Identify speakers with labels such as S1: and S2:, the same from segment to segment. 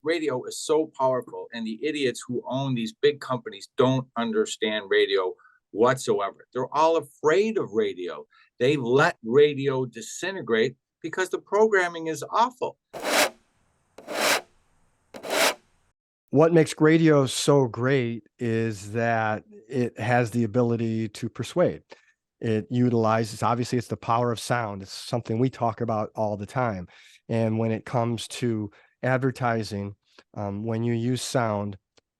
S1: radio is so powerful, and the idiots who own these big companies don't understand radio whatsoever. They're all afraid of radio. They've let radio disintegrate because the programming is awful.
S2: What makes radio so great is that it has the ability to persuade. It utilizes, obviously, it's the power of sound. It's something we talk about all the time. And when it comes to advertising, when you use sound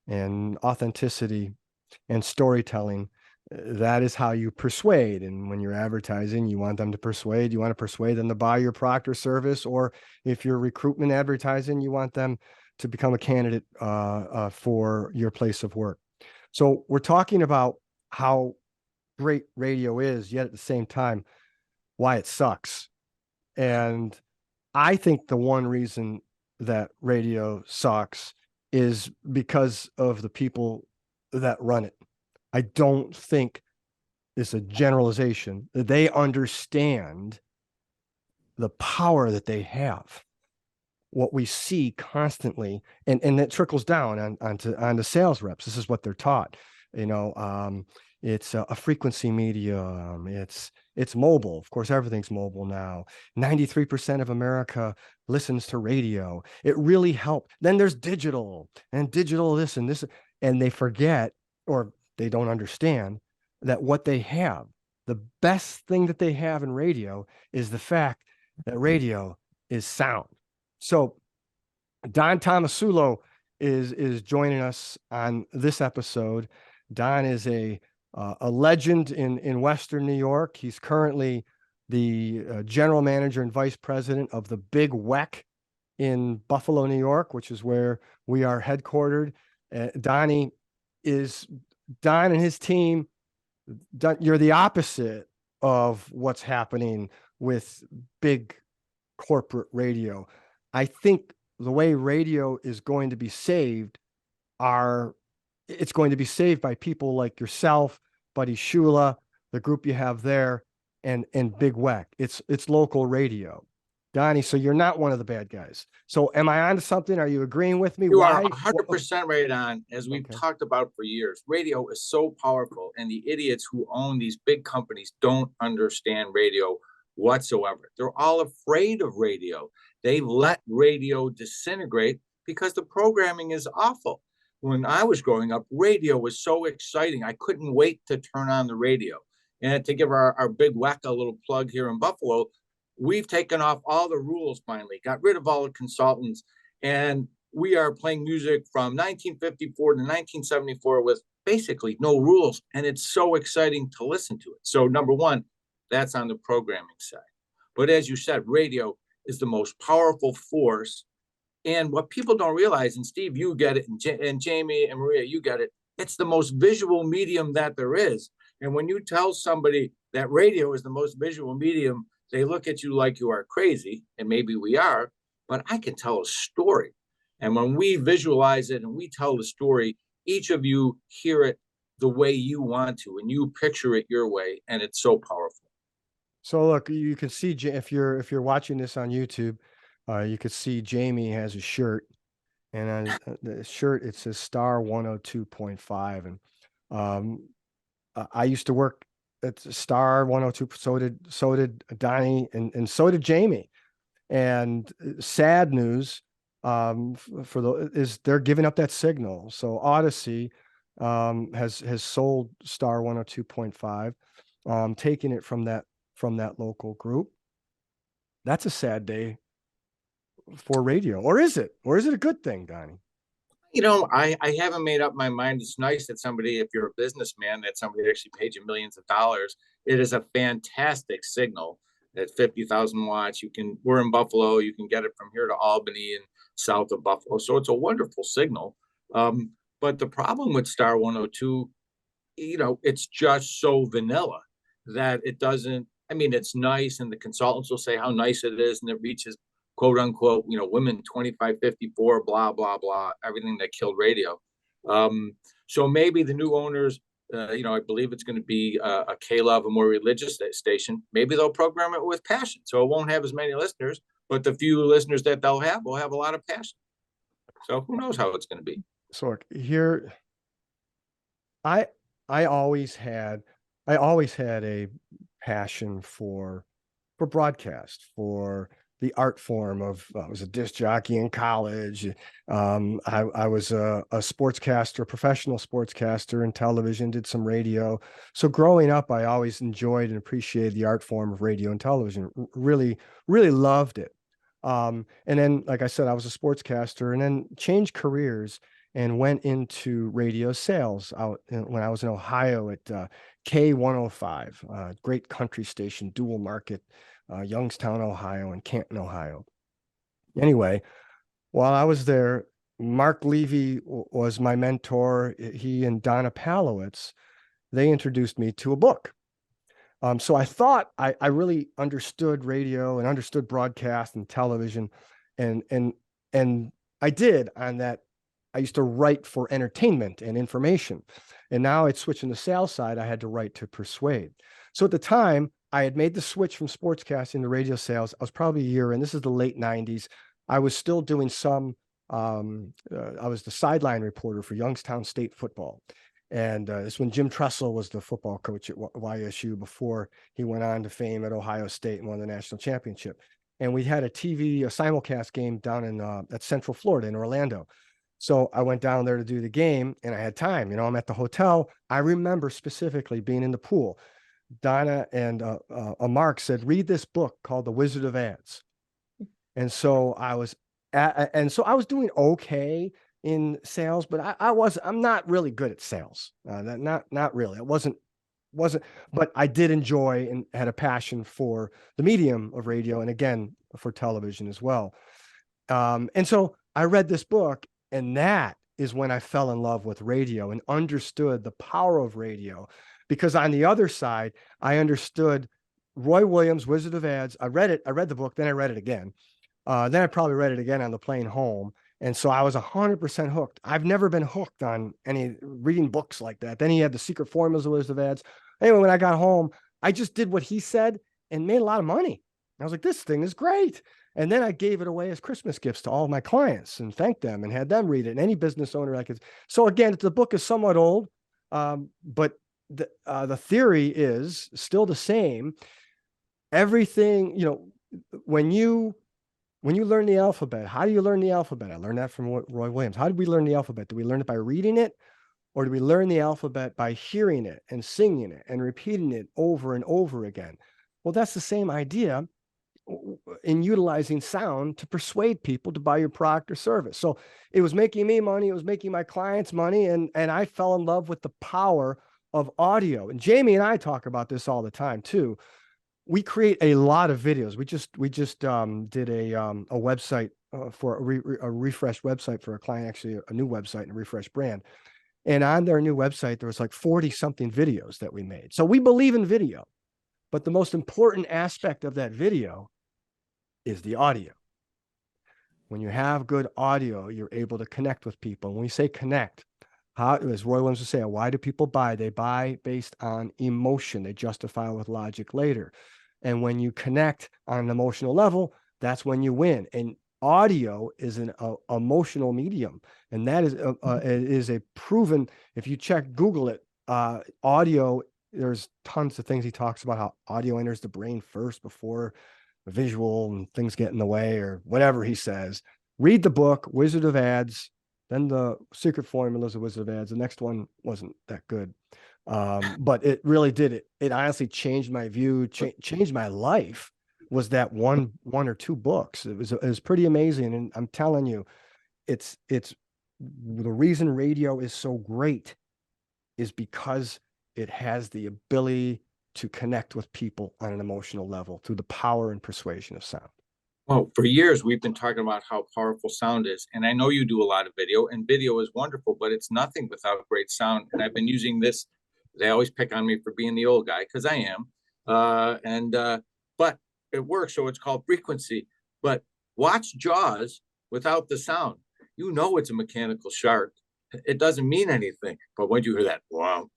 S2: and authenticity and storytelling, that is how you persuade. And when you're advertising, you want them to persuade. You want to persuade them to buy your product or service. Or if you're recruitment advertising, you want them to become a candidate for your place of work. So we're talking about how great radio is, yet at the same time, why it sucks. And I think the one reason that radio sucks is because of the people that run it. I don't think it's a generalization. They understand the power that they have. What we see constantly, and it trickles down onto sales reps. This is what they're taught. It's a frequency medium. It's mobile. Of course, everything's mobile now. 93% of America listens to radio. It really helped. Then there's digital and digital this and this, and they forget, or they don't understand that what they have, the best thing that they have in radio is the fact that radio is sound. So Don Tomasulo is joining us on this episode. Don is a legend in Western New York. He's currently the general manager and vice president of the Big WEC in Buffalo, New York, which is where we are headquartered. Don and his team, you're the opposite of what's happening with big corporate radio. I think the way radio is going to be saved it's going to be saved by people like yourself, Buddy Shula, the group you have there, and Big WEC. It's local radio. Donnie, so you're not one of the bad guys. So am I on to something? Are you agreeing with me?
S1: You are 100% right on. As we've talked about for years, radio is so powerful, and the idiots who own these big companies don't understand radio whatsoever. They're all afraid of radio. They've let radio disintegrate because the programming is awful. When I was growing up, radio was so exciting. I couldn't wait to turn on the radio. And to give our Big WEC a little plug here in Buffalo, we've taken off all the rules finally, got rid of all the consultants, and we are playing music from 1954 to 1974 with basically no rules. And it's so exciting to listen to it. So number one, that's on the programming side. But as you said, radio is the most powerful force. And what people don't realize, and Steve, you get it, and Jamie and Maria, you get it, it's the most visual medium that there is. And when you tell somebody that radio is the most visual medium, they look at you like you are crazy, and maybe we are, but I can tell a story. And when we visualize it and we tell the story, each of you hear it the way you want to, and you picture it your way, and it's so powerful.
S2: So look, you can see, if you're watching this on YouTube, you could see Jamie has a shirt, and on the shirt it says Star 102.5. And I used to work at Star 102. So did Donnie, and so did Jamie. And sad news is they're giving up that signal. So Odyssey has sold Star 102.5, taking it from that local group. That's a sad day for radio. Or is it a good thing, Donnie?
S1: I haven't made up my mind. It's nice that somebody, if you're a businessman, that somebody actually paid you millions of dollars. It is a fantastic signal at 50,000 watts. We're in Buffalo. You can get it from here to Albany and south of Buffalo. So it's a wonderful signal. But the problem with Star 102, it's just so vanilla that it doesn't, it's nice, and the consultants will say how nice it is, and it reaches quote unquote, women 25, 54, blah, blah, blah, everything that killed radio. So maybe the new owners, I believe it's going to be a K-Love, a more religious station. Maybe they'll program it with passion. So it won't have as many listeners, but the few listeners that they'll have will have a lot of passion. So who knows how it's going to be?
S2: So here, I I always had I always had a passion for broadcast, for the art form of I was a disc jockey in college. I was a sportscaster, a professional sportscaster in television, did some radio. So growing up, I always enjoyed and appreciated the art form of radio and television. Really, really loved it. And then, like I said, I was a sportscaster and then changed careers and went into radio sales out when I was in Ohio at K105, great country station, dual market, Youngstown, Ohio, and Canton, Ohio. Anyway, while I was there, Mark Levy was my mentor. He and Donna Palowitz, they introduced me to a book. So I thought I really understood radio and understood broadcast and television, and and and I did on that. I used to write for entertainment and information, and now I'd switch in the sales side. I had to write to persuade. So at the time, I had made the switch from sportscasting to radio sales. I was probably a year in. This is the late '90s. I was still doing some. I was the sideline reporter for Youngstown State football. And it's when Jim Tressel was the football coach at YSU before he went on to fame at Ohio State and won the national championship. And we had a simulcast game down in at Central Florida in Orlando. So I went down there to do the game and I had time. I'm at the hotel. I remember specifically being in the pool. Donna and Mark said, read this book called The Wizard of Ads. And so I was doing okay in sales, but I'm not really good at sales. Not really. It wasn't, but I did enjoy and had a passion for the medium of radio and again for television as well. And so I read this book, and that is when I fell in love with radio and understood the power of radio. Because on the other side, I understood Roy Williams, Wizard of Ads. I read the book, then I read it again. Then I probably read it again on the plane home. And so I was 100% hooked. I've never been hooked on any reading books like that. Then he had the secret formulas of Wizard of Ads. Anyway, when I got home, I just did what he said and made a lot of money. I was like, this thing is great. And then I gave it away as Christmas gifts to all of my clients and thanked them and had them read it. And any business owner I could. So again, the book is somewhat old, but the theory is still the same. Everything, when you learn the alphabet, how do you learn the alphabet? I learned that from Roy Williams. How did we learn the alphabet? Do we learn it by reading it? Or do we learn the alphabet by hearing it and singing it and repeating it over and over again? Well, that's the same idea in utilizing sound to persuade people to buy your product or service. So it was making me money. It was making my clients money. And I fell in love with the power of audio. And Jamie and I talk about this all the time too. We create a lot of videos. We just did a website for a refreshed website for a client, actually a new website and a refreshed brand. And on their new website, there was like 40 something videos that we made. So we believe in video, but the most important aspect of that video is the audio. When you have good audio, you're able to connect with people. When we say connect, as Roy Williams would say, why do people buy? They buy based on emotion. They justify with logic later. And when you connect on an emotional level, that's when you win. And audio is an emotional medium. And that is a proven, if you Google it, audio, there's tons of things he talks about how audio enters the brain first before the visual and things get in the way or whatever he says. Read the book, Wizard of Ads, then the secret formulas of Wizard of Ads. The next one wasn't that good. But it really did. It honestly changed my view, changed my life. Was that one or two books? It was pretty amazing. And I'm telling you, it's the reason radio is so great is because it has the ability to connect with people on an emotional level through the power and persuasion of sound.
S1: Well, for years, we've been talking about how powerful sound is. And I know you do a lot of video, and video is wonderful, but it's nothing without great sound. And I've been using this. They always pick on me for being the old guy, because I am. But it works. So it's called frequency. But watch Jaws without the sound. It's a mechanical shark. it doesn't mean anything. But when you hear that, wow,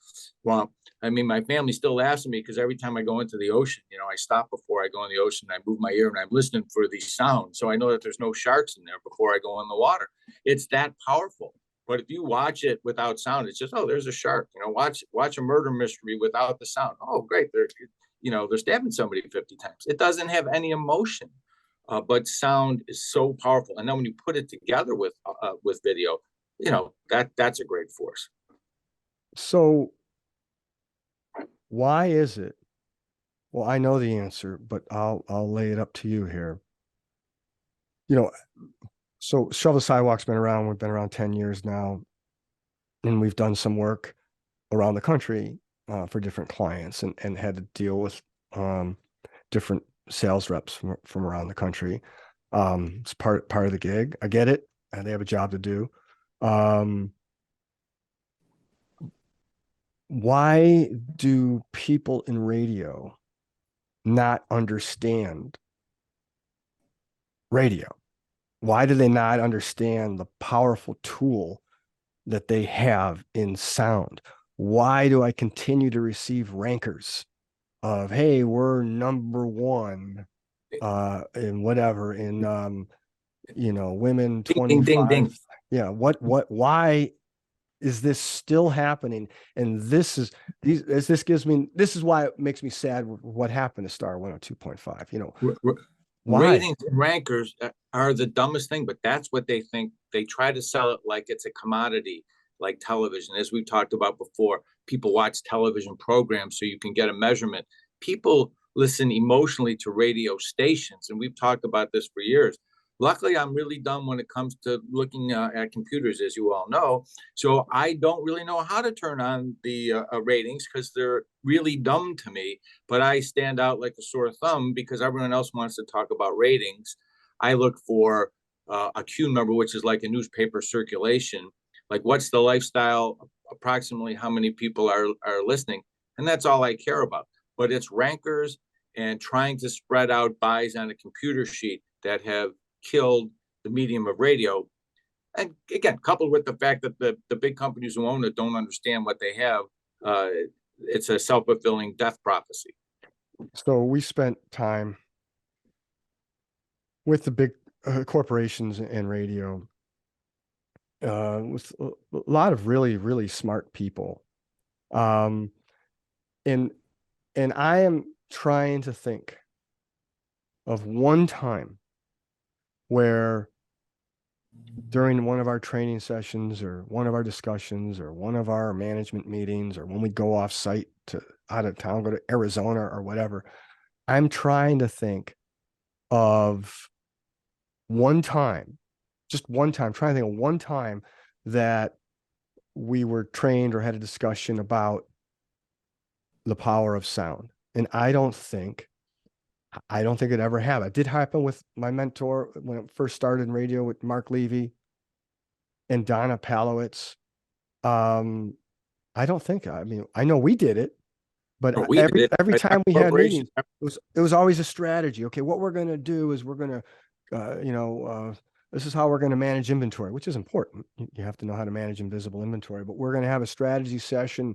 S1: wow, I mean, my family still laughs at me because every time I go into the ocean, I stop before I go in the ocean. I move my ear and I'm listening for these sounds. So I know that there's no sharks in there before I go in the water. It's that powerful. But if you watch it without sound, it's just, oh, there's a shark. Watch a murder mystery without the sound. Oh, great. They're stabbing somebody 50 times. It doesn't have any emotion. But sound is so powerful. And then when you put it together with video, that's a great force.
S2: So why is it? Well, I know the answer, but I'll lay it up to you here. So Shovel Sidewalk's been around. We've been around 10 years now, and we've done some work around the country for different clients and had to deal with different sales reps from around the country. It's part of the gig. I get it. And they have a job to do. Why do people in radio not understand radio? Why do they not understand the powerful tool that they have in sound? Why do I continue to receive rankers of, hey, we're number one in whatever, in women 25.
S1: Ding, ding, ding.
S2: Yeah, why is this still happening? And this is why it makes me sad what happened to Star 102.5. Why?
S1: Ratings and rankers are the dumbest thing, but that's what they think. They try to sell it like it's a commodity, like television. As we've talked about before, people watch television programs so you can get a measurement. People listen emotionally to radio stations, and we've talked about this for years. Luckily, I'm really dumb when it comes to looking at computers, as you all know. So I don't really know how to turn on the ratings because they're really dumb to me. But I stand out like a sore thumb because everyone else wants to talk about ratings. I look for a Q number, which is like a newspaper circulation. Like, what's the lifestyle? Approximately how many people are listening? And that's all I care about. But it's rankers and trying to spread out buys on a computer sheet that have killed the medium of radio. And again, coupled with the fact that the big companies who own it don't understand what they have, it's a self-fulfilling death prophecy.
S2: So we spent time with the big corporations and radio with a lot of really, really smart people. And I am trying to think of one time where during one of our training sessions or one of our discussions or one of our management meetings or when we go off site to out of town, go to Arizona or whatever, I'm trying to think of one time, just one time, trying to think of one time that we were trained or had a discussion about the power of sound. And I don't think it ever happened. It did happen with my mentor when it first started in radio with Mark Levy and Donna Palowitz. I mean, I know we did it, but every time we had meetings, it was always a strategy. Okay, what we're going to do is we're going to, this is how we're going to manage inventory, which is important. You have to know how to manage invisible inventory, but we're going to have a strategy session.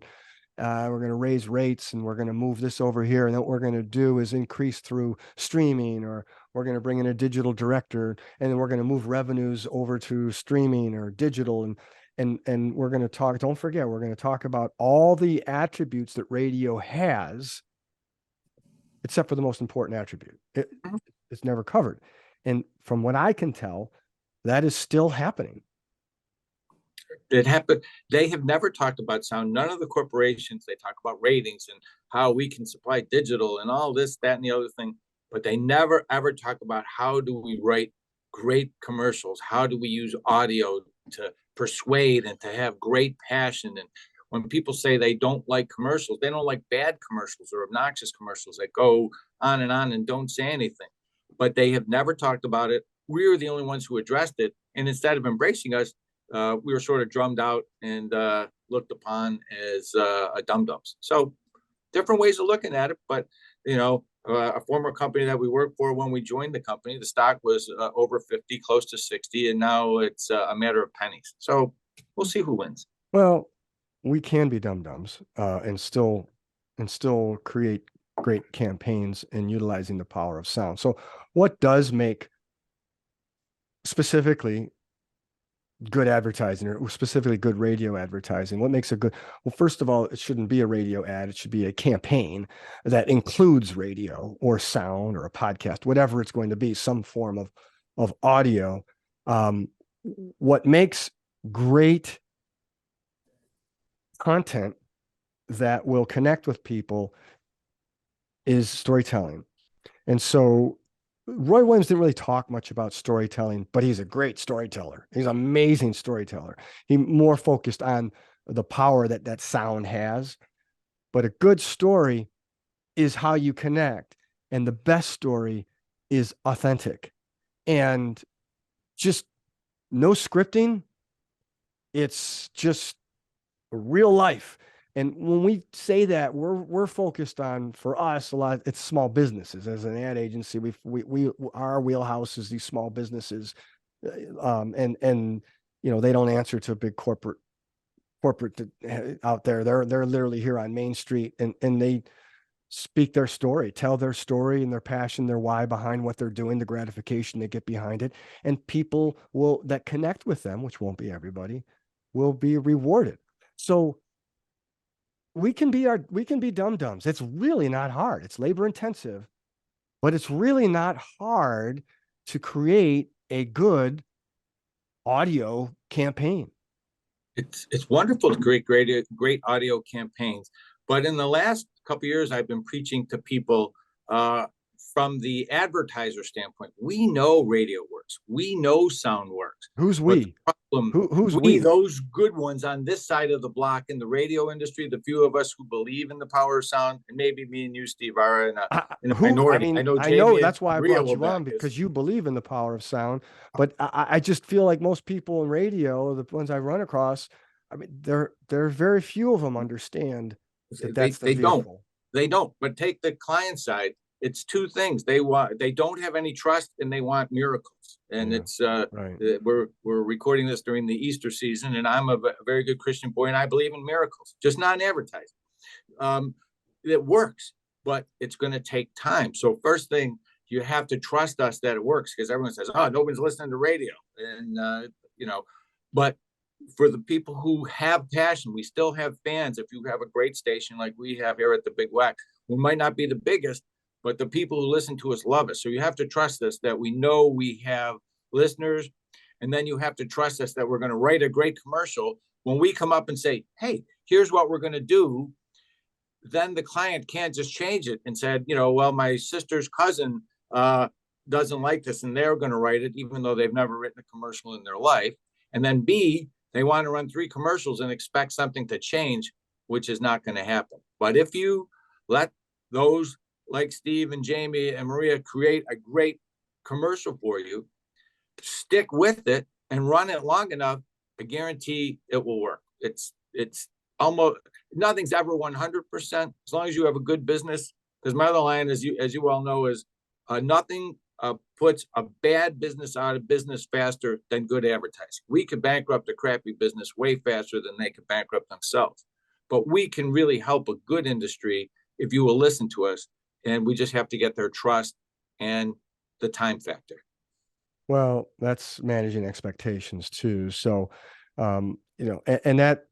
S2: We're going to raise rates and we're going to move this over here. And then what we're going to do is increase through streaming, or we're going to bring in a digital director, and then we're going to move revenues over to streaming or digital. And we're going to talk, don't forget, we're going to talk about all the attributes that radio has, except for the most important attribute. It's never covered. And from what I can tell, that is still happening.
S1: It happened. They have never talked about sound. None of the corporations, they talk about ratings and how we can supply digital and all this, that, and the other thing. But they never, ever talk about how do we write great commercials? How do we use audio to persuade and to have great passion? And when people say they don't like commercials, they don't like bad commercials or obnoxious commercials that go on and don't say anything. But they have never talked about it. We were the only ones who addressed it. And instead of embracing us, we were sort of drummed out and looked upon as dum-dums. So different ways of looking at it. But, a former company that we worked for, when we joined the company, the stock was over 50, close to 60, and now it's a matter of pennies. So We'll see who wins.
S2: Well, we can be dum-dums and still create great campaigns and utilizing the power of sound. So what does make specifically good advertising, or specifically good radio advertising? What makes a good, well, first of all, it shouldn't be a radio ad. It should be a campaign that includes radio or sound or a podcast, whatever it's going to be, some form of audio. What makes great content that will connect with people is storytelling. And so Roy Williams didn't really talk much about storytelling, but he's a great storyteller. He's an amazing storyteller. He more focused on the power that that sound has. But a good story is how you connect. And the best story is authentic. And just no scripting. It's just real life. And when we say that, we're focused on, for us, a lot, it's small businesses. As an ad agency, we our wheelhouse is these small businesses, and you know, they don't answer to a big corporate out there. They're literally here on Main Street, and they speak their story, tell their story and their passion, their why behind what they're doing, the gratification they get behind it, and people will that connect with them, which won't be everybody, will be rewarded. So we can be dum-dums. It's really not hard. It's labor intensive, but it's really not hard to create a good audio campaign.
S1: It's wonderful to create great audio campaigns. But in the last couple of years, I've been preaching to people from the advertiser standpoint. We know radio works. We know sound works.
S2: Who's we? Who's we?
S1: Those good ones on this side of the block in the radio industry, the few of us who believe in the power of sound, and maybe me and you, Steve, are in a minority.
S2: I know that's why I brought you on, because you believe in the power of sound. But I just feel like most people in radio, the ones I run across, I mean, there are very few of them understand that that's the vehicle.
S1: They don't. But take the client side. It's two things. They don't have any trust, and they want miracles. And it's right. We're recording this during the Easter season, and I'm a very good Christian boy, and I believe in miracles, just not in advertising. It works, but it's going to take time. So first thing, you have to trust us that it works, because everyone says, "Oh, nobody's listening to radio," and but for the people who have passion, we still have fans. If you have a great station like we have here at the Big Whack, we might not be the biggest, but the people who listen to us love us. So you have to trust us that we know we have listeners. And then you have to trust us that we're going to write a great commercial. When we come up and say, "Hey, here's what we're going to do," then the client can't just change it and said, well, my sister's cousin doesn't like this, and they're going to write it, even though they've never written a commercial in their life. And then B, they want to run 3 commercials and expect something to change, which is not going to happen. But if you let those like Steve and Jamie and Maria create a great commercial for you, stick with it and run it long enough, I guarantee it will work. It's almost nothing's ever 100%, as long as you have a good business. Because my other line, as you all know, is nothing puts a bad business out of business faster than good advertising. We could bankrupt a crappy business way faster than they could bankrupt themselves. But we can really help a good industry if you will listen to us. And we just have to get their trust and the time factor.
S2: Well, that's managing expectations too. So, and that,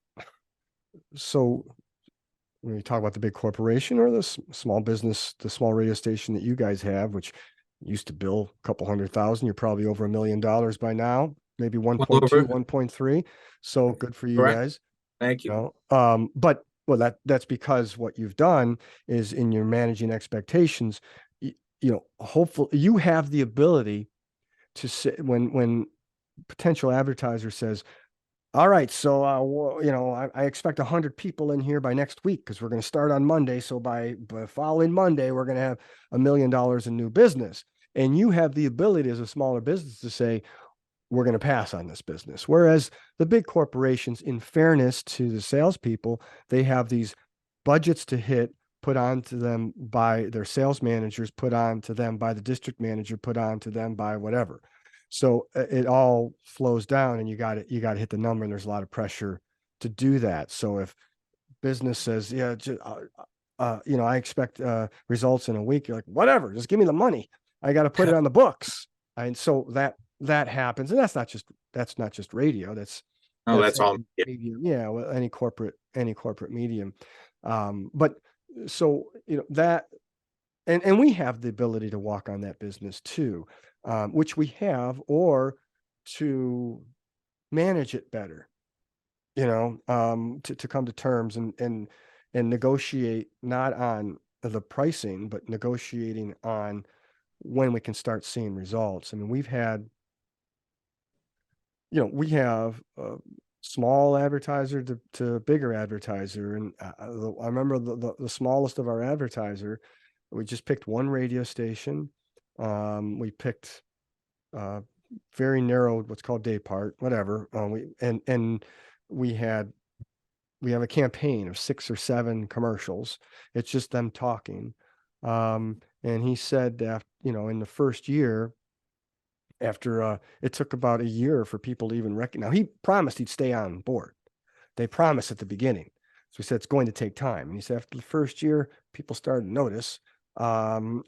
S2: so when you talk about the big corporation or the small business, the small radio station that you guys have, which used to bill a couple $100,000, you're probably over $1 million by now, maybe 1.2, 1.3. So good for you
S1: Correct.
S2: guys.
S1: Thank you.
S2: But that's because what you've done is, in your managing expectations, hopefully you have the ability to say, when potential advertiser says, "All right, so I expect 100 people in here by next week, because we're going to start on Monday. So by following Monday, we're going to have $1 million in new business." And you have the ability as a smaller business to say, "We're going to pass on this business." Whereas the big corporations, in fairness to the salespeople, they have these budgets to hit, put on to them by their sales managers, put on to them by the district manager, put on to them by whatever. So it all flows down, and you got to hit the number, and there's a lot of pressure to do that. So if business says, yeah, I expect results in a week, you're like, whatever, just give me the money. I got to put it on the books. And so that happens. And that's not just radio. That's
S1: No, that's all.
S2: any medium. Yeah. Well, any corporate medium. But so, that, and we have the ability to walk on that business too, which we have, or to manage it better, to come to terms and negotiate, not on the pricing, but negotiating on when we can start seeing results. I mean, we have a small advertiser to bigger advertiser. And I remember the smallest of our advertiser, we just picked one radio station. We picked very narrow, what's called day part, whatever. We have a campaign of 6 or 7 commercials. It's just them talking. And he said that, in the first year, after it took about a year for people to even recognize. Now, he promised he'd stay on board. They promised at the beginning. So he said it's going to take time. And he said after the first year, people started to notice. They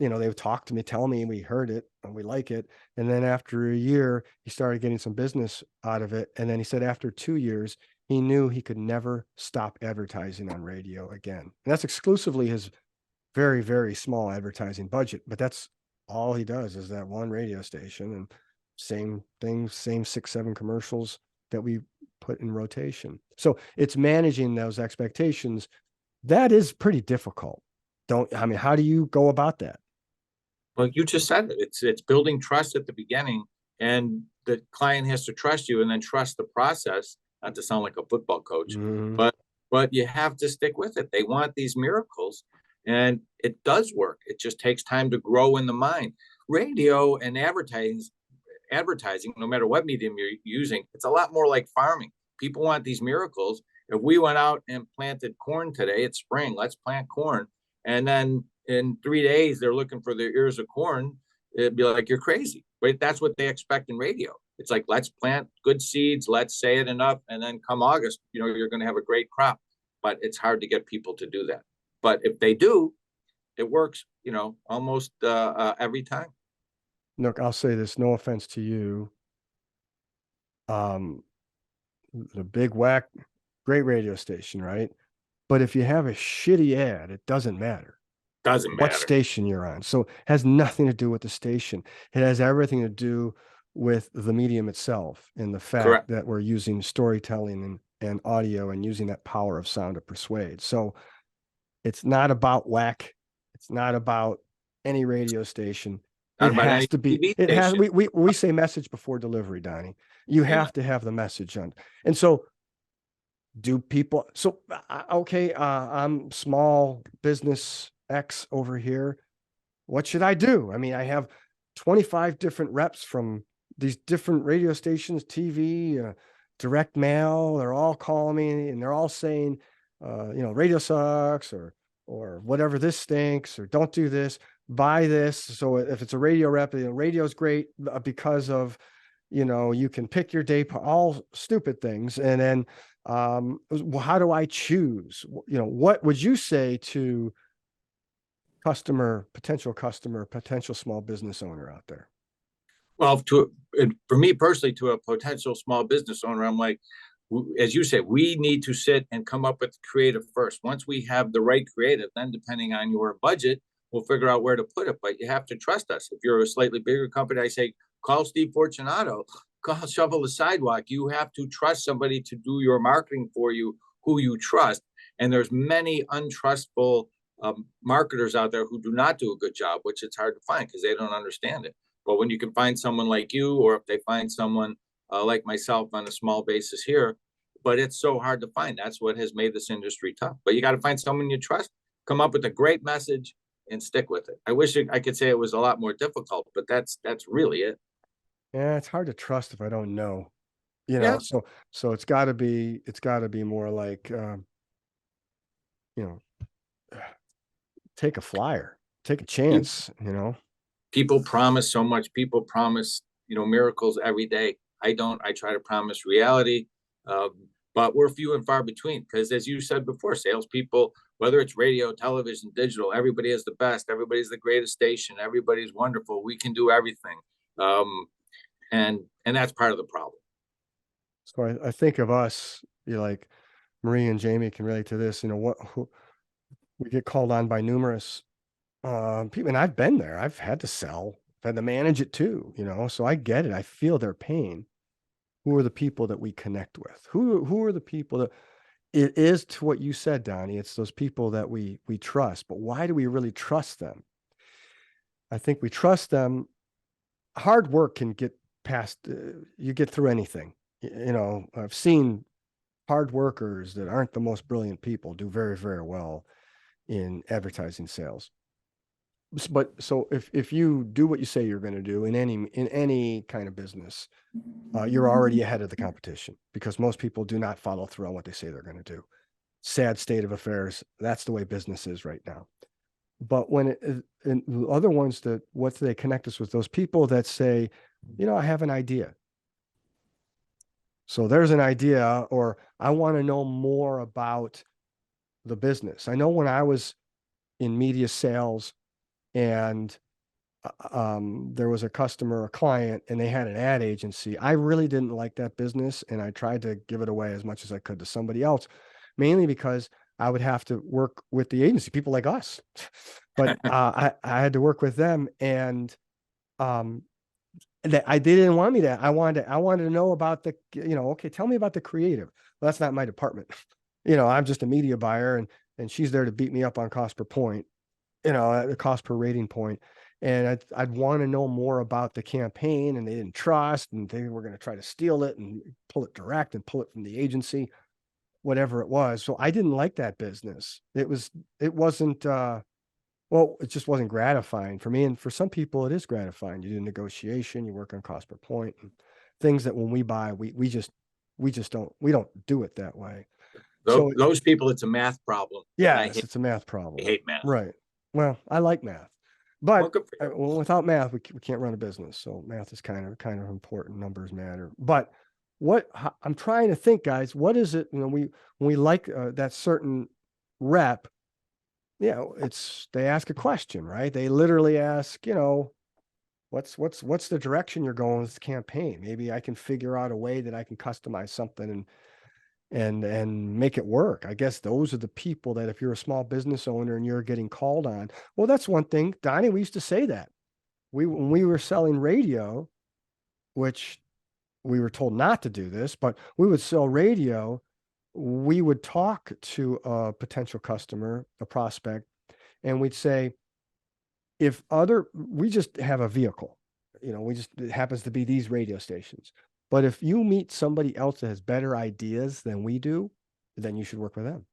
S2: would talk to me, tell me we heard it and we like it. And then after a year, he started getting some business out of it. And then he said after 2 years, he knew he could never stop advertising on radio again. And that's exclusively his very, very small advertising budget. But that's all he does, is that one radio station, and same thing, same 6, 7 commercials that we put in rotation. So it's managing those expectations. That is pretty difficult. How do you go about that?
S1: Well, you just said it. It's building trust at the beginning, and the client has to trust you and then trust the process. Not to sound like a football coach,
S2: Mhm.
S1: but you have to stick with it. They want these miracles, and it does work. It just takes time to grow in the mind. Radio and advertising, no matter what medium you're using, it's a lot more like farming. People want these miracles. If we went out and planted corn today, it's spring, let's plant corn. And then in 3 days, they're looking for their ears of corn. It'd be like, you're crazy. But that's what they expect in radio. It's like, let's plant good seeds, let's say it enough. And then come August, you're going to have a great crop. But it's hard to get people to do that. But if they do, it works, almost every time.
S2: Look, I'll say this, no offense to you. The big whack, great radio station, right? But if you have a shitty ad, it doesn't matter
S1: Doesn't
S2: what
S1: matter.
S2: station you're on. So it has nothing to do with the station. It has everything to do with the medium itself, and the fact
S1: Correct.
S2: that we're using storytelling and audio, and using that power of sound to persuade. So it's not about whack. It's not about any radio station.
S1: Not
S2: It
S1: about
S2: has
S1: any
S2: to be,
S1: TV
S2: it has,
S1: station.
S2: we say message before delivery, Donnie. You
S1: Amen.
S2: have to have the message on. And so okay, I'm small business X over here. What should I do? I mean, I have 25 different reps from these different radio stations, TV, direct mail. They're all calling me, and they're all saying, radio sucks, or whatever, this stinks, or don't do this, buy this. So if it's a radio rep, radio's great because of, you can pick your day, all stupid things. And then, how do I choose? What would you say to potential small business owner out there?
S1: Well, for me personally, to a potential small business owner, I'm like, as you said, we need to sit and come up with creative first. Once we have the right creative, then depending on your budget, we'll figure out where to put it. But you have to trust us. If you're a slightly bigger company, I say, call Steve Fortunato, call Shovel the Sidewalk. You have to trust somebody to do your marketing for you, who you trust. And there's many untrustful marketers out there who do not do a good job, which it's hard to find because they don't understand it. But when you can find someone like you, or if they find someone like myself on a small basis here, but it's so hard to find. That's what has made this industry tough. But you got to find someone you trust, come up with a great message, and stick with it. I wish I could say it was a lot more difficult, but that's really it.
S2: Yeah, it's hard to trust if I don't know.
S1: Yeah.
S2: So it's got to be more like, take a flyer, take a chance.
S1: People promise so much. People promise miracles every day. I don't. I try to promise reality, but we're few and far between because, as you said before, salespeople, whether it's radio, television, digital, everybody is the best. Everybody's the greatest station. Everybody's wonderful. We can do everything, and that's part of the problem.
S2: So I think of us, like Marie and Jamie can relate to this. We get called on by numerous people, and I've been there. I've had to sell, I've had to manage it too. So I get it. I feel their pain. Who are the people that we connect with? Who are the people that it is to what you said, Donnie? It's those people that we trust. But why do we really trust them? I think we trust them. Hard work can get past. You get through anything. I've seen hard workers that aren't the most brilliant people do very, very well in advertising sales. But so if you do what you say you're going to do in any kind of business, you're already ahead of the competition because most people do not follow through on what they say they're going to do. Sad state of affairs. That's the way business is right now. But when and the other ones what do they connect us with? Those people that say, I have an idea. So there's an idea, or I want to know more about the business. I know when I was in media sales and there was a client, and they had an ad agency. I really didn't like that business, and I tried to give it away as much as I could to somebody else, mainly because I would have to work with the agency, people like us. But I had to work with them, and they didn't want me to. I wanted to know about okay, tell me about the creative. Well, that's not my department. I'm just a media buyer, and she's there to beat me up on cost per point, the cost per rating point. And I'd want to know more about the campaign, and they didn't trust, and they were going to try to steal it and pull it direct and pull it from the agency, whatever it was. So I didn't like that business. It wasn't, it just wasn't gratifying for me. And for some people it is gratifying. You do negotiation, you work on cost per point, and things that when we buy, we don't do it that way.
S1: So those people, it's a math problem.
S2: Yes, it's a math problem.
S1: I hate math.
S2: Right. Well, I like math. But without math, we can't run a business. So math is kind of important. Numbers matter. But I'm trying to think, guys, what is it? When we like that certain rep, they ask a question, right? They literally ask, what's the direction you're going with the campaign? Maybe I can figure out a way that I can customize something and make it work. I guess those are the people that if you're a small business owner and you're getting called on, well, that's one thing. Donnie, we used to say that when we were selling radio, which we were told not to do this, but we would sell radio. We would talk to a potential customer, a prospect, and we'd say, we just have a vehicle, it happens to be these radio stations. But if you meet somebody else that has better ideas than we do, then you should work with them.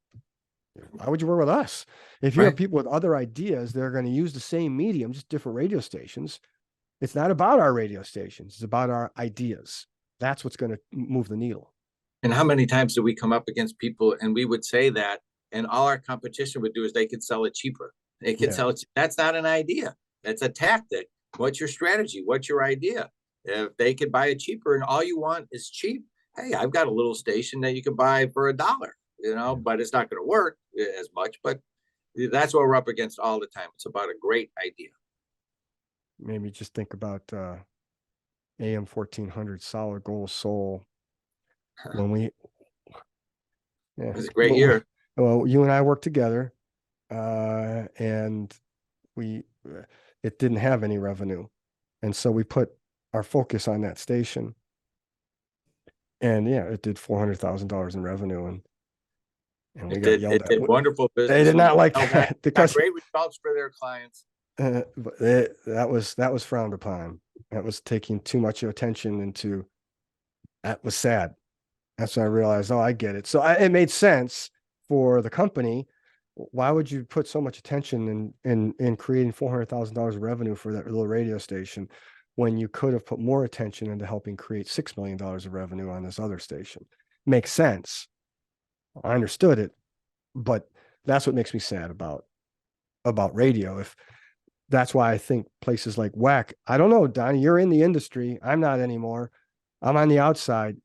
S2: Why would you work with us? If you have people with other ideas, they're going to use the same medium, just different radio stations. It's not about our radio stations. It's about our ideas. That's what's going to move the needle.
S1: And how many times do we come up against people and we would say that, and all our competition would do is they could sell it cheaper. They could sell it. That's not an idea. That's a tactic. What's your strategy? What's your idea? If they could buy it cheaper and all you want is cheap, hey, I've got a little station that you can buy for $1, but it's not going to work as much. But that's what we're up against all the time. It's about a great idea.
S2: Maybe just think about AM 1400 Solid Gold Soul. When it
S1: was a great year.
S2: Well, you and I worked together, and it didn't have any revenue, and so we put our focus on that station, and it did $400,000 in revenue, and we got yelled at.
S1: It did wonderful business.
S2: They did not like that because
S1: great results for their clients.
S2: But that was frowned upon. That was taking too much attention that was sad. That's when I realized, I get it. So it made sense for the company. Why would you put so much attention in creating $400,000 of revenue for that little radio station when you could have put more attention into helping create $6 million of revenue on this other station? Makes sense. I understood it, but that's what makes me sad about radio. That's why I think places like WEC, I don't know, Donnie, you're in the industry. I'm not anymore. I'm on the outside.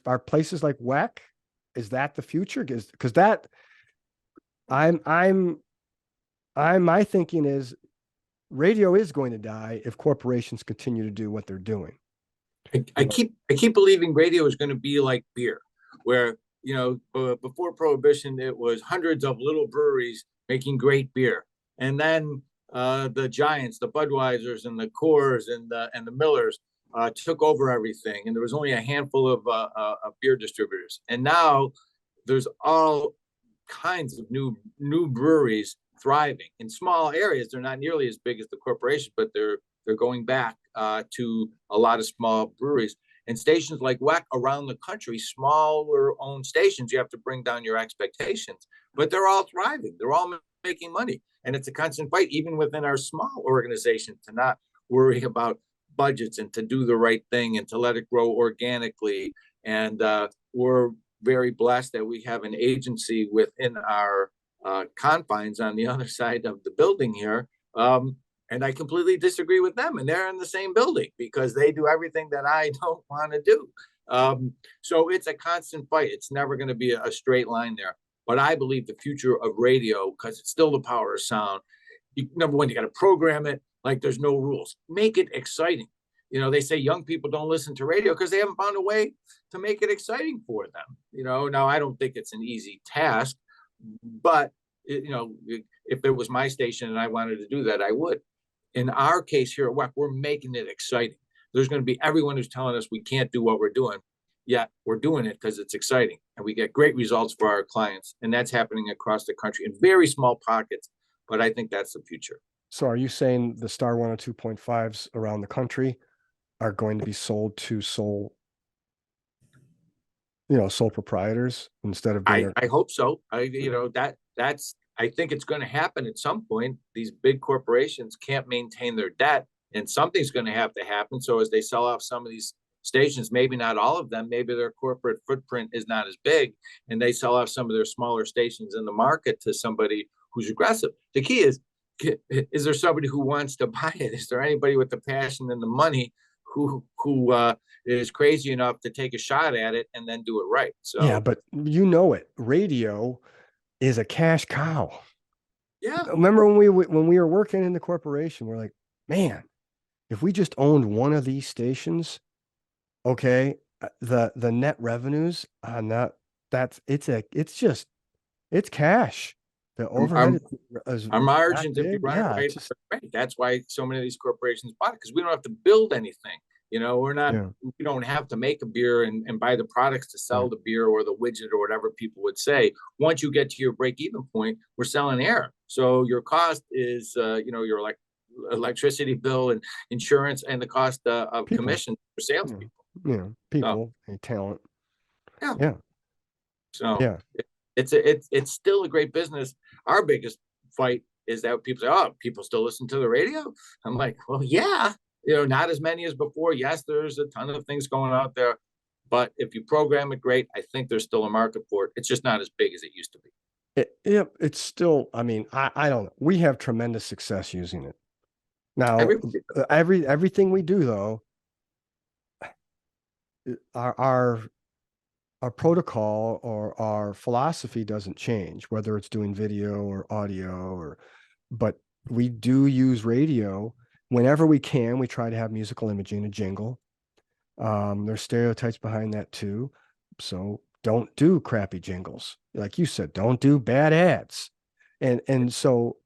S2: Are places like WEC, is that the future? Because that I'm my thinking is radio is going to die if corporations continue to do what they're doing.
S1: I keep believing radio is going to be like beer, where before prohibition it was hundreds of little breweries making great beer, and then the giants, the Budweisers and the Coors and the Millers took over everything, and there was only a handful of beer distributors, and now there's all kinds of new breweries thriving in small areas. They're not nearly as big as the corporation, but they're going back to a lot of small breweries and stations like WEC around the country. Smaller owned stations, you have to bring down your expectations, but they're all thriving. They're all making money, and it's a constant fight, even within our small organization, to not worry about budgets and to do the right thing and to let it grow organically. And we're very blessed that we have an agency within our confines on the other side of the building here. And I completely disagree with them. And they're in the same building because they do everything that I don't want to do. So it's a constant fight. It's never going to be a straight line there. But I believe the future of radio, because it's still the power of sound. Number one, you got to program it like there's no rules. Make it exciting. They say young people don't listen to radio because they haven't found a way to make it exciting for them. Now I don't think it's an easy task, but if it was my station and I wanted to do that, I would. In our case here at WEC, we're making it exciting. There's going to be everyone who's telling us we can't do what we're doing, yet we're doing it because it's exciting and we get great results for our clients. And that's happening across the country in very small pockets, but I think that's the future.
S2: So are you saying the Star 102.5s around the country are going to be sold to sole proprietors instead of being
S1: I hope so. I think it's going to happen at some point. These big corporations can't maintain their debt, and something's going to have to happen. So as they sell off some of these stations, maybe not all of them, maybe their corporate footprint is not as big, and they sell off some of their smaller stations in the market to somebody who's aggressive. The key is there somebody who wants to buy it? Is there anybody with the passion and the money who is crazy enough to take a shot at it and then do it right? So
S2: yeah, but radio is a cash cow.
S1: Yeah.
S2: Remember when we were working in the corporation, we're like, man, if we just owned one of these stations, okay, the net revenues on it's cash. The overhead
S1: our margins, if you run it right, right. That's why so many of these corporations bought it, because we don't have to build anything. We don't have to make a beer and buy the products to sell the beer or the widget or whatever people would say. Once you get to your break-even point, we're selling air. So your cost is, your electricity bill and insurance and the cost of commission for salespeople.
S2: People and talent.
S1: Yeah. So it's still a great business. Our biggest fight is that people say, "Oh, people still listen to the radio." I'm like, well, yeah. Not as many as before. Yes, there's a ton of things going out there, but if you program it great, I think there's still a market for it. It's just not as big as it used to be.
S2: It's still, I mean, I don't know. We have tremendous success using it. Now, everything we do though, our protocol or our philosophy doesn't change, whether it's doing video or audio but we do use radio. Whenever we can, we try to have musical imaging, a jingle. There's stereotypes behind that too. So don't do crappy jingles. Like you said, don't do bad ads. And so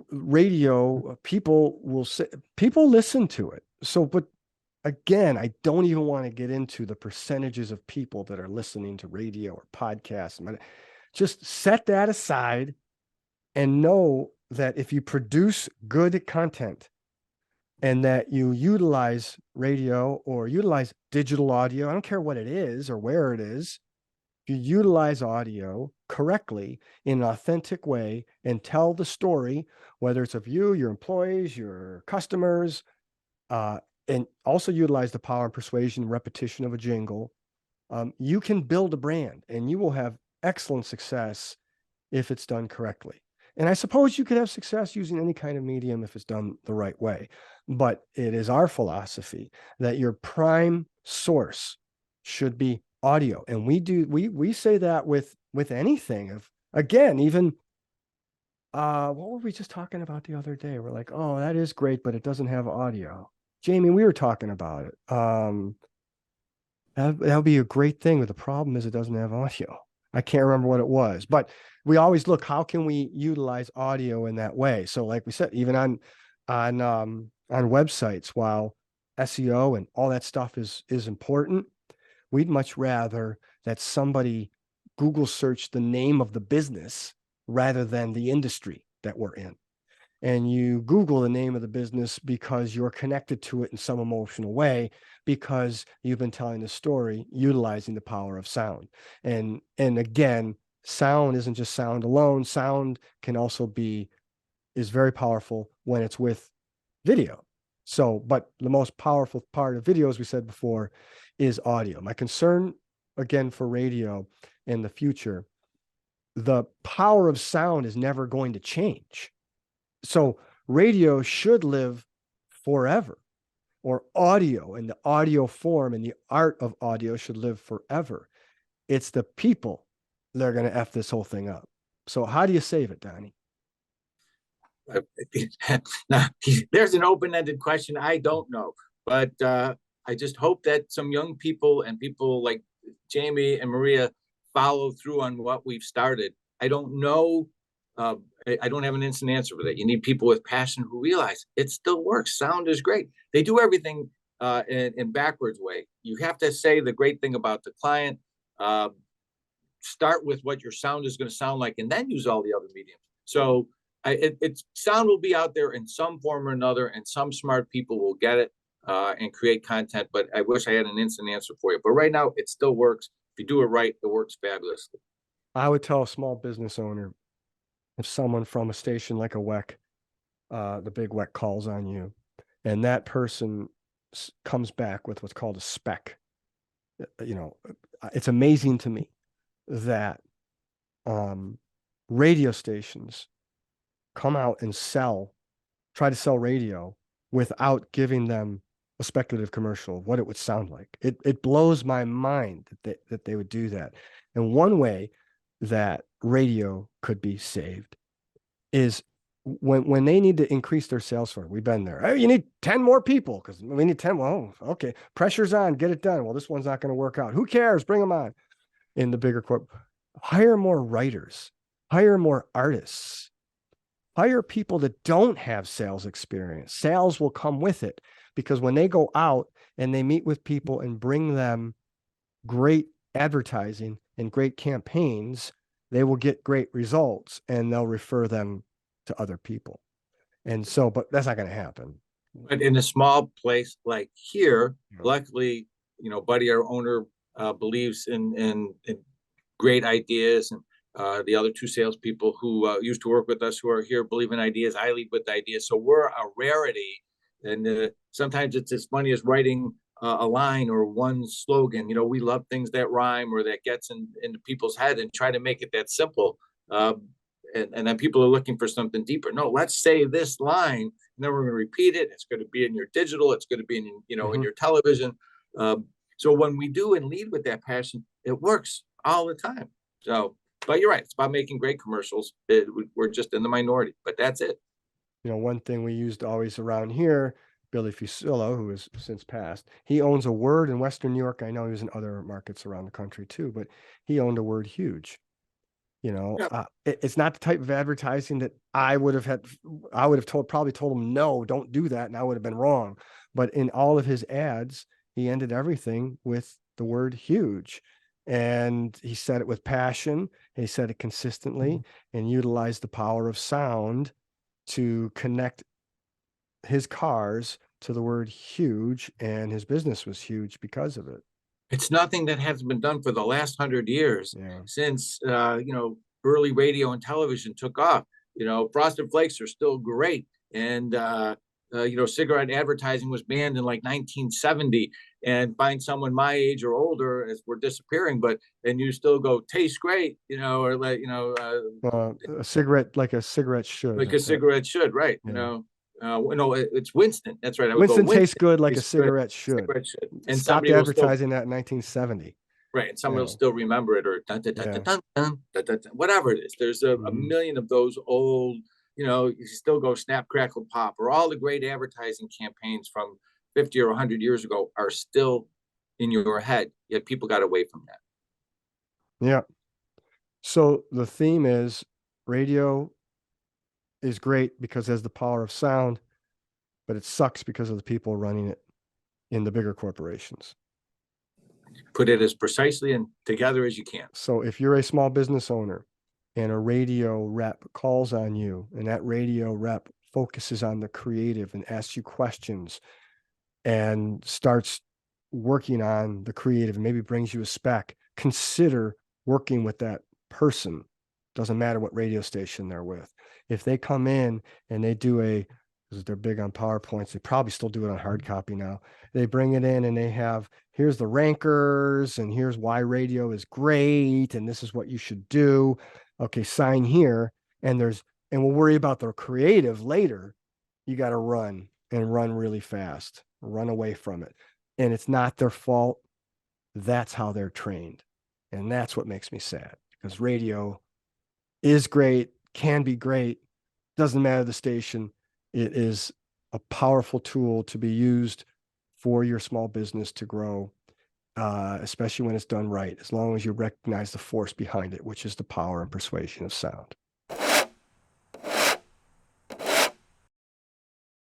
S2: radio, people listen to it. So, but again, I don't even want to get into the percentages of people that are listening to radio or podcasts. Just set that aside and know that if you produce good content and that you utilize radio or utilize digital audio, I don't care what it is or where it is, if you utilize audio correctly in an authentic way and tell the story, whether it's of you, your employees, your customers, and also utilize the power and persuasion and repetition of a jingle, you can build a brand and you will have excellent success if it's done correctly. And I suppose you could have success using any kind of medium if it's done the right way. But it is our philosophy that your prime source should be audio. And we say that with anything. Of again, even what were we just talking about the other day? We're like, oh, that is great, but it doesn't have audio. Jamie, we were talking about it. That'll be a great thing, but the problem is it doesn't have audio. I can't remember what it was, but we always look, how can we utilize audio in that way? So like we said, even on websites, while SEO and all that stuff is important, we'd much rather that somebody Google search the name of the business rather than the industry that we're in. And you Google the name of the business because you're connected to it in some emotional way, because you've been telling the story utilizing the power of sound. And again, sound isn't just sound alone. Sound can also is very powerful when it's with video. So, but the most powerful part of video, as we said before, is audio. My concern, again, for radio in the future, the power of sound is never going to change. So radio should live forever, or audio and the audio form and the art of audio should live forever. It's the people that are going to F this whole thing up. So how do you save it, Donnie?
S1: Now, there's an open-ended question. I don't know, but I just hope that some young people and people like Jamie and Maria follow through on what we've started. I don't know. I don't have an instant answer for that. You need people with passion who realize it still works. Sound is great. They do everything in backwards way. You have to say the great thing about the client. Start with what your sound is going to sound like, and then use all the other mediums. So sound will be out there in some form or another, and some smart people will get it and create content. But I wish I had an instant answer for you. But right now, it still works. If you do it right, it works fabulously.
S2: I would tell a small business owner, if someone from a station like a WEC, the big WEC calls on you, and that person comes back with what's called a spec, it's amazing to me that radio stations come out and try to sell radio without giving them a speculative commercial of what it would sound like. It blows my mind that they would do that. And one way that radio could be saved is when they need to increase their sales force. We've been there. Hey, you need 10 more people because we need 10. Well, okay, pressure's on, get it done. Well, this one's not going to work out. Who cares? Bring them on. In the bigger corp, hire more writers, hire more artists, hire people that don't have sales experience. Sales will come with it, because when they go out and they meet with people and bring them great advertising and great campaigns, they will get great results and they'll refer them to other people. And so, but that's not going to happen.
S1: But in a small place like here, luckily, Buddy, our owner, believes in great ideas, and the other two salespeople who used to work with us who are here believe in ideas. I lead with ideas, so we're a rarity. And sometimes it's as funny as writing a line or one slogan. We love things that rhyme or that gets into people's head, and try to make it that simple. And then people are looking for something deeper. No, let's say this line, and then we're going to repeat it. It's going to be in your digital. It's going to be in in your television. So when we do and lead with that passion, it works all the time. So, but you're right. It's about making great commercials. We're just in the minority, but that's it.
S2: One thing we used always around here, Billy Fusillo, who has since passed, he owns a word in Western New York. I know he was in other markets around the country too, but he owned a word huge. It's not the type of advertising that I would have probably told him, no, don't do that. And I would have been wrong. But in all of his ads, he ended everything with the word huge. And he said it with passion. He said it consistently and utilized the power of sound to connect his cars to the word huge. And his business was huge because of it.
S1: It's nothing that hasn't been done for the last 100 years since, early radio and television took off. Frosted Flakes are still great. And, cigarette advertising was banned in like 1970, and find someone my age or older as we're disappearing, and you still go, tastes great, or
S2: A cigarette, like a cigarette should.
S1: like a cigarette should, right?
S2: Yeah.
S1: No, it's Winston. That's right. I would go
S2: Winston tastes
S1: Winston.
S2: good like a
S1: Tastes good.
S2: cigarette should.
S1: Cigarette should. And
S2: Stopped
S1: somebody will still,
S2: advertising that in 1970.
S1: right, and someone
S2: Yeah.
S1: will still remember it, or dun, dun, dun,
S2: Yeah.
S1: dun, dun, dun, dun, dun, dun, whatever it is. There's a
S2: Mhm.
S1: million of those old, you still go snap, crackle, pop, or all the great advertising campaigns from 50 or 100 years ago are still in your head, yet people got away from that.
S2: Yeah. So the theme is radio is great because it has the power of sound, but it sucks because of the people running it in the bigger corporations.
S1: Put it as precisely and together as you can.
S2: So if you're a small business owner and a radio rep calls on you, and that radio rep focuses on the creative and asks you questions and starts working on the creative and maybe brings you a spec, consider working with that person. Doesn't matter what radio station they're with. If they come in and they do because they're big on PowerPoints, they probably still do it on hard copy now. They bring it in and they have, here's the rankers and here's why radio is great and this is what you should do. Okay, sign here. And we'll worry about the creative later. You got to run really fast, run away from it. And it's not their fault. That's how they're trained. And that's what makes me sad, because radio is great, can be great, doesn't matter the station. It is a powerful tool to be used for your small business to grow, especially when it's done right, as long as you recognize the force behind it, which is the power and persuasion of sound.